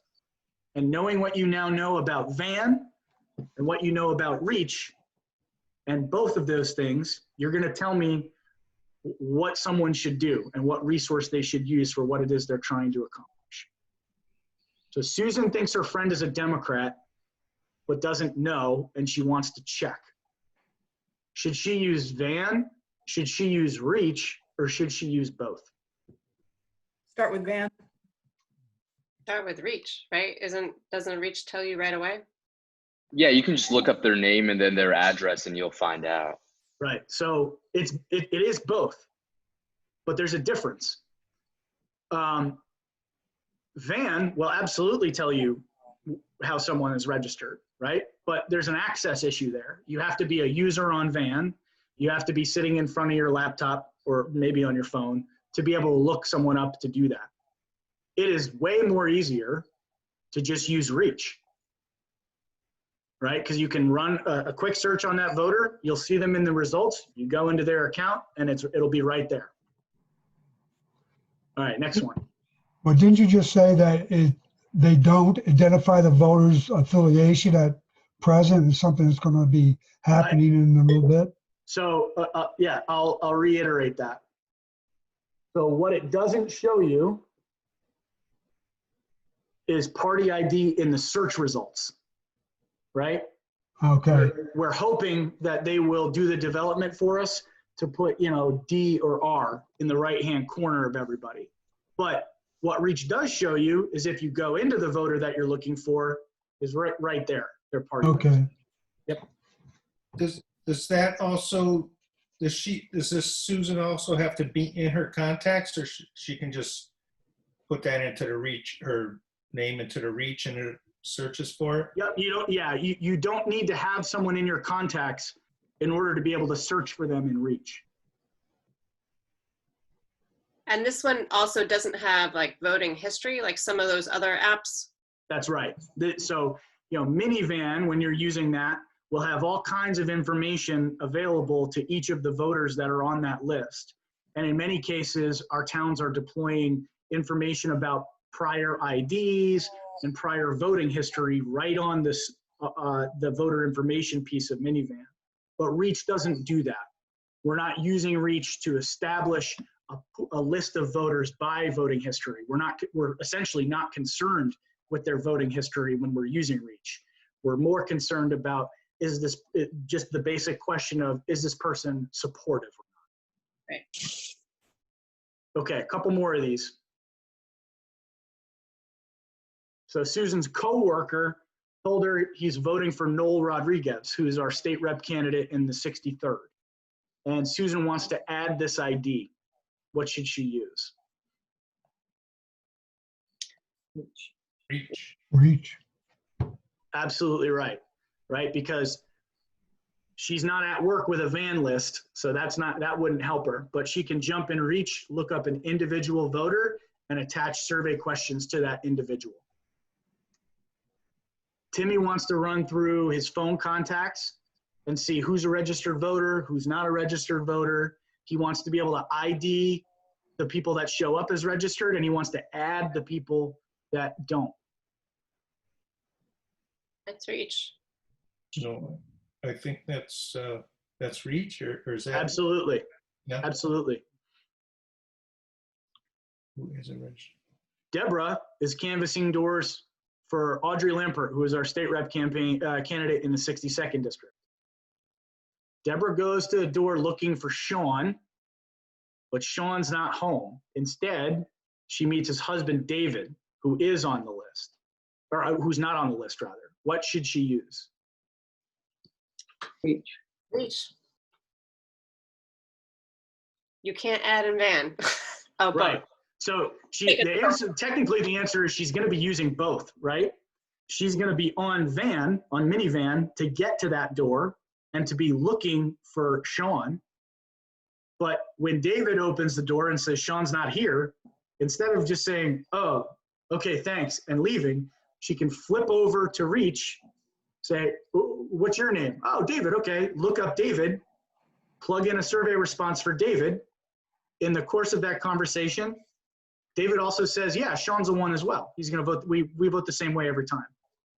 and knowing what you now know about Van and what you know about Reach, and both of those things, you're gonna tell me what someone should do and what resource they should use for what it is they're trying to accomplish. So Susan thinks her friend is a Democrat, but doesn't know, and she wants to check. Should she use Van? Should she use Reach? Or should she use both? Start with Van. Start with Reach, right? Doesn't Reach tell you right away? Yeah, you can just look up their name and then their address and you'll find out. Right, so it is both, but there's a difference. Van will absolutely tell you how someone is registered, right? But there's an access issue there. You have to be a user on Van. You have to be sitting in front of your laptop or maybe on your phone to be able to look someone up to do that. It is way more easier to just use Reach, right? Because you can run a quick search on that voter. You'll see them in the results. You go into their account and it'll be right there. All right, next one. But didn't you just say that they don't identify the voter's affiliation at present? Is something that's going to be happening in a little bit? So yeah, I'll reiterate that. So what it doesn't show you is party ID in the search results, right? Okay. We're hoping that they will do the development for us to put, D or R in the right-hand corner of everybody. But what Reach does show you is if you go into the voter that you're looking for, is right there, their party. Okay. Yep. Does that also, does this Susan also have to be in her contacts, or she can just put that into the Reach, her name into the Reach and it searches for it? You don't need to have someone in your contacts in order to be able to search for them in Reach. And this one also doesn't have like voting history, like some of those other apps. That's right. So, Minivan, when you're using that, will have all kinds of information available to each of the voters that are on that list. And in many cases, our towns are deploying information about prior IDs and prior voting history right on this, the voter information piece of Minivan. But Reach doesn't do that. We're not using Reach to establish a list of voters by voting history. We're essentially not concerned with their voting history when we're using Reach. We're more concerned about, is this just the basic question of, is this person supportive or not? Right. Okay, a couple more of these. So Susan's coworker told her he's voting for Noel Rodriguez, who's our state rep candidate in the 63rd. And Susan wants to add this ID. What should she use? Reach. Reach. Absolutely right, right? Because she's not at work with a van list, so that wouldn't help her. But she can jump in Reach, look up an individual voter, and attach survey questions to that individual. Timmy wants to run through his phone contacts and see who's a registered voter, who's not a registered voter. He wants to be able to ID the people that show up as registered, and he wants to add the people that don't. Let's reach. So I think that's reach, or is that? Absolutely, Yeah. absolutely. Who is a registered? Deborah is canvassing doors for Audrey Lampert, who is our state rep candidate in the 62nd district. Deborah goes to the door looking for Sean, but Sean's not home. Instead, she meets his husband, David, who is on the list, or who's not on the list, rather. What should she use? Reach. Reach. You can't add in van. Oh, Right. both. So technically the answer is she's going to be using both, right? She's going to be on minivan to get to that door and to be looking for Sean. But when David opens the door and says, Sean's not here, instead of just saying, oh, okay, thanks, and leaving, she can flip over to Reach, say, what's your name? Oh, David, okay. Look up David, plug in a survey response for David. In the course of that conversation, David also says, yeah, Sean's the one as well. He's going to vote. We vote the same way every time.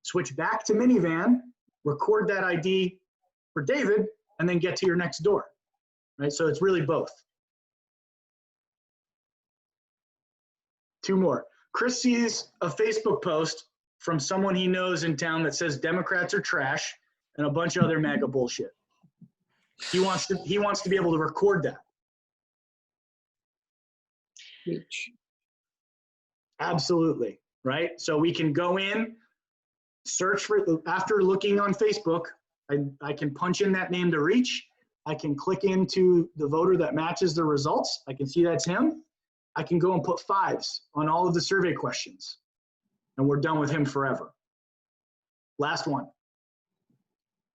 Switch back to minivan, record that ID for David, and then get to your next door, right? So it's really both. Two more. Chris sees a Facebook post from someone he knows in town that says Democrats are trash and a bunch of other MAGA bullshit. He wants to be able to record that. Reach. Absolutely, right? So we can go in, search for, after looking on Facebook, I can punch in that name to Reach. I can click into the voter that matches the results. I can see that's him. I can go and put 5s on all of the survey questions, and we're done with him forever. Last one.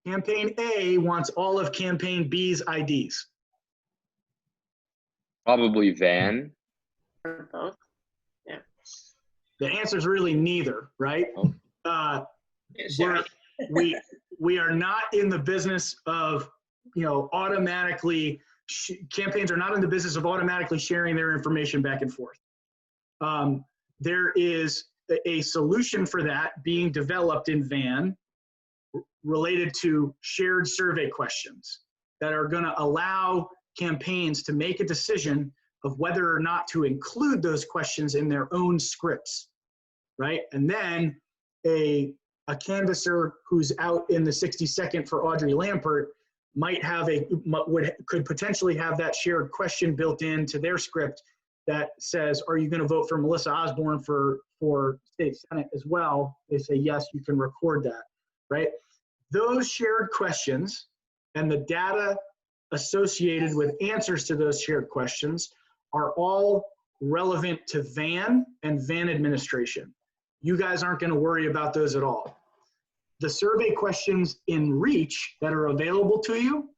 Campaign A wants all of Campaign B's IDs. Probably van. Or both. The answer is really neither, right? Yeah, sure. We are not in the business of, automatically, campaigns are not in the business of automatically sharing their information back and forth. There is a solution for that being developed in VAN related to shared survey questions that are going to allow campaigns to make a decision of whether or not to include those questions in their own scripts, right? And then a canvasser who's out in the 62nd for Audrey Lampert could potentially have that shared question built into their script that says, are you going to vote for Melissa Osborne for state senate as well? They say, yes, you can record that, right? Those shared questions and the data associated with answers to those shared questions are all relevant to VAN and VAN administration. You guys aren't going to worry about those at all. The survey questions in Reach that are available to you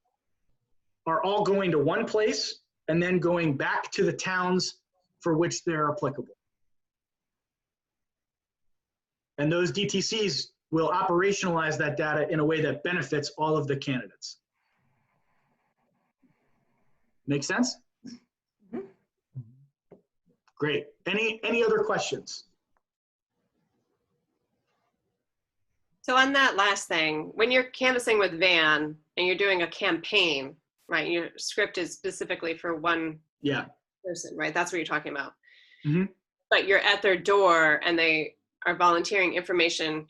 are all going to one place and then going back to the towns for which they're applicable. And those DTCs will operationalize that data in a way that benefits all of the candidates. Make sense? Great. Any other questions? So on that last thing, when you're canvassing with Van and you're doing a campaign, right? Your script is specifically for one person, right? That's what you're talking about. Mm-hmm. But you're at their door and they are volunteering information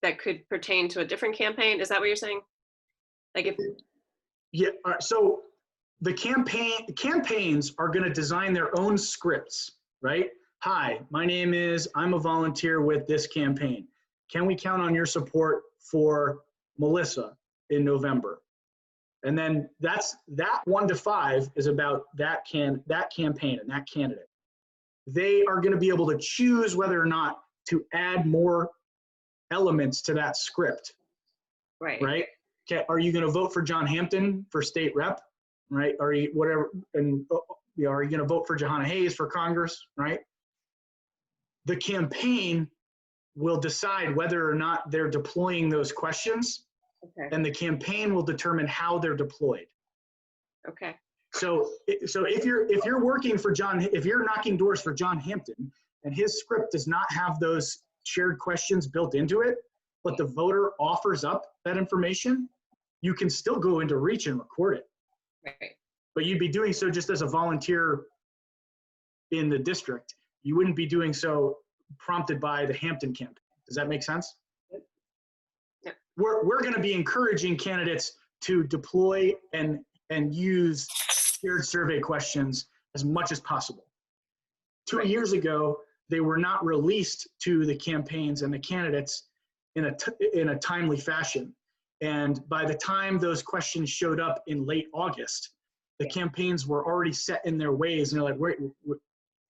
that could pertain to a different campaign. Is that what you're saying? Like if so the campaigns are going to design their own scripts, right? Hi, my name is, I'm a volunteer with this campaign. can we count on your support for Melissa in November? And then that 1 to 5 is about that campaign and that candidate. They are going to be able to choose whether or not to add more elements to that script, Right. right? Okay, are you going to vote for John Hampton for state rep, right? Are you whatever? And are you going to vote for Jahana Hayes for Congress, right? The campaign will decide whether or not they're deploying those questions, Okay. and the campaign will determine how they're deployed. Okay. So if you're working for if you're knocking doors for John Hampton and his script does not have those shared questions built into it, but the voter offers up that information, you can still go into Reach and record it. Right. But you'd be doing so just as a volunteer in the district. You wouldn't be doing so prompted by the Hampton campaign. Does that make sense? Yep. We're going to be encouraging candidates to deploy and use shared survey questions as much as possible. 2 years ago, they were not released to the campaigns and the candidates in a timely fashion. And by the time those questions showed up in late August, the campaigns were already set in their ways, and they're like,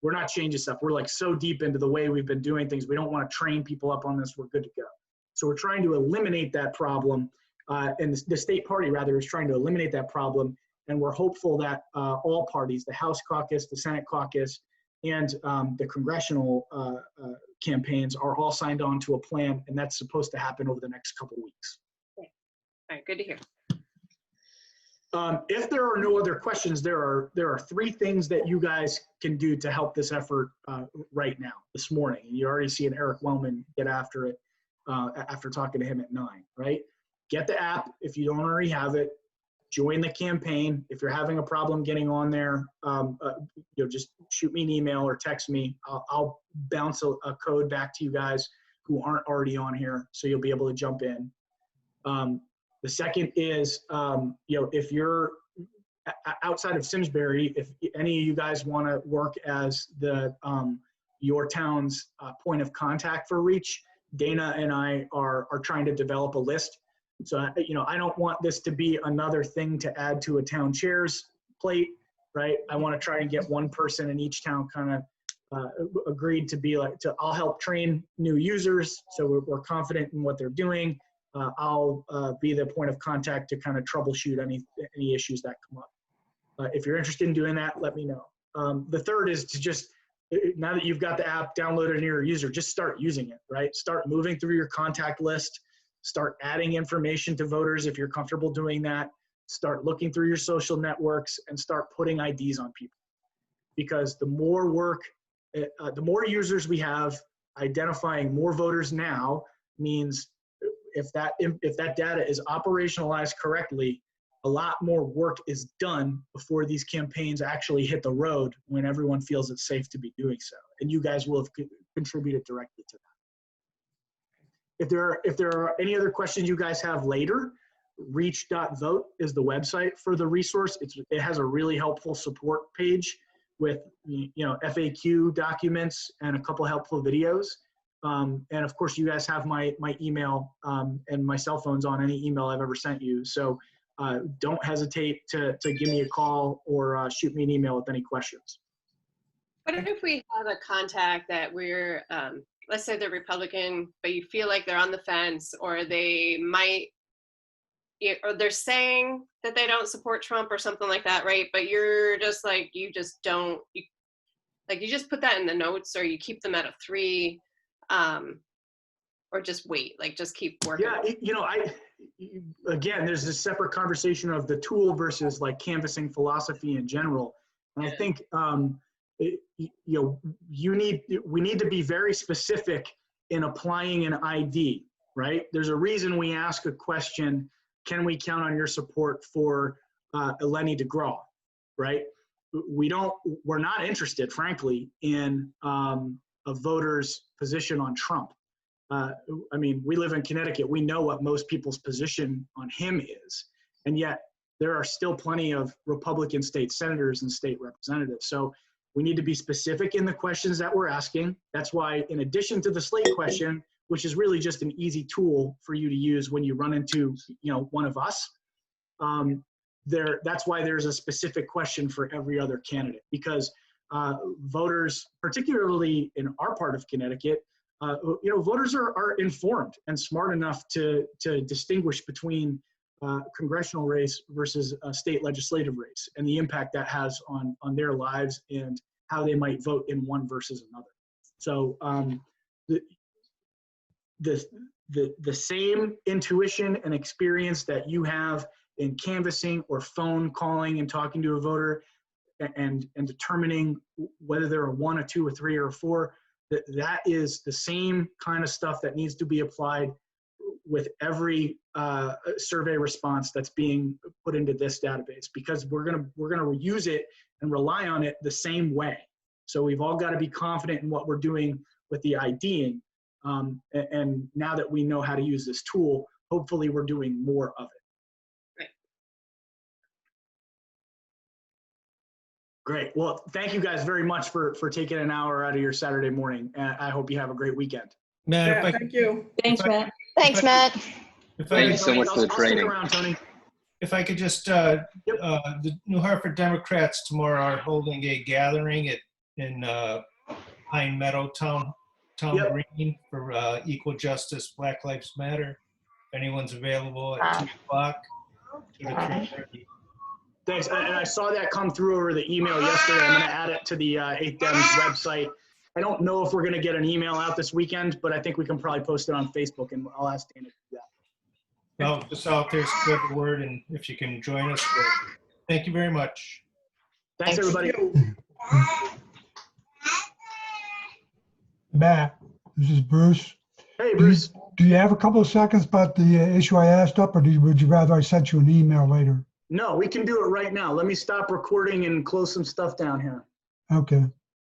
we're not changing stuff. We're like so deep into the way we've been doing things. We don't want to train people up on this. We're good to go. So we're trying to eliminate that problem. And the state party, rather, is trying to eliminate that problem. And we're hopeful that all parties, the House caucus, the Senate caucus, and the congressional campaigns are all signed on to a plan. And that's supposed to happen over the next couple weeks. All right. Good to hear. If there are no other questions, there are 3 things that you guys can do to help this effort right now, this morning. And you already see Eric Wellman get after it after talking to him at 9, right? Get the app if you don't already have it. Join the campaign. If you're having a problem getting on there, just shoot me an email or text me. I'll bounce a code back to you guys who aren't already on here, so you'll be able to jump in. The second is, if you're outside of Simsbury, if any of you guys want to work as your town's point of contact for Reach, Dana and I are trying to develop a list. So, I don't want this to be another thing to add to a town chair's plate, right? I want to try and get one person in each town kind of agreed to be I'll help train new users, so we're confident in what they're doing. I'll be the point of contact to kind of troubleshoot any issues that come up. If you're interested in doing that, let me know. The third is to just, now that you've got the app downloaded in your user, just start using it, right? Start moving through your contact list. Start adding information to voters if you're comfortable doing that. Start looking through your social networks and start putting IDs on people. Because the more work, the more users we have, identifying more voters now means if that data is operationalized correctly, a lot more work is done before these campaigns actually hit the road when everyone feels it's safe to be doing so. And you guys will have contributed directly to that. If there are any other questions you guys have later, reach.vote is the website for the resource. It has a really helpful support page with FAQ documents and a couple helpful videos. And of course, you guys have my email and my cell phone's on any email I've ever sent you. So don't hesitate to give me a call or shoot me an email with any questions. What if we have a contact that we're, let's say they're Republican, but you feel like they're on the fence, or they might, or they're saying that they don't support Trump or something like that, right? But you're just like, you just put that in the notes, or you keep them at a 3. Or just wait, just keep working. Yeah, again, there's this separate conversation of the tool versus canvassing philosophy in general. And I think, we need to be very specific in applying an ID, right? There's a reason we ask a question, can we count on your support for Eleni DeGraw, right? We're not interested, frankly, in a voter's position on Trump. We live in Connecticut. We know what most people's position on him is. And yet there are still plenty of Republican state senators and state representatives. So we need to be specific in the questions that we're asking. That's why, in addition to the slate question, which is really just an easy tool for you to use when you run into, one of us. That's why there's a specific question for every other candidate, because voters, particularly in our part of Connecticut, voters are informed and smart enough to distinguish between congressional race versus a state legislative race and the impact that has on their lives and how they might vote in one versus another. So the same intuition and experience that you have in canvassing or phone calling and talking to a voter and determining whether they're a 1, a 2, a 3, or a 4, that is the same kind of stuff that needs to be applied with every survey response that's being put into this database, because we're gonna use it and rely on it the same way. So we've all got to be confident in what we're doing with the IDing. And now that we know how to use this tool, hopefully we're doing more of it. Right. Great. Well, thank you guys very much for taking an hour out of your Saturday morning. And I hope you have a great weekend. Matt, Yeah, thank you. Thanks, If I- Matt. Thanks, Matt. if Thank I you so much for the I'll training. stick around, Tony. If I could just, the New Hartford Democrats tomorrow are holding a gathering in Pine Meadow Town Yep. Green for Equal Justice, Black Lives Matter. If anyone's available at 2 o'clock. 2 to 3:30. Thanks. And I saw that come through over the email yesterday. I'm going to add it to the 8Dems website. I don't know if we're going to get an email out this weekend, but I think we can probably post it on Facebook, and I'll ask Dana to do that. Well, just out there, spread the word, and if you can join us, great. Thank you very much. Thanks, Thanks. everybody. Matt, this is Bruce. Hey, Bruce. Do you have a couple of seconds about the issue I asked up, or would you rather I sent you an email later? No, we can do it right now. Let me stop recording and close some stuff down here. Okay.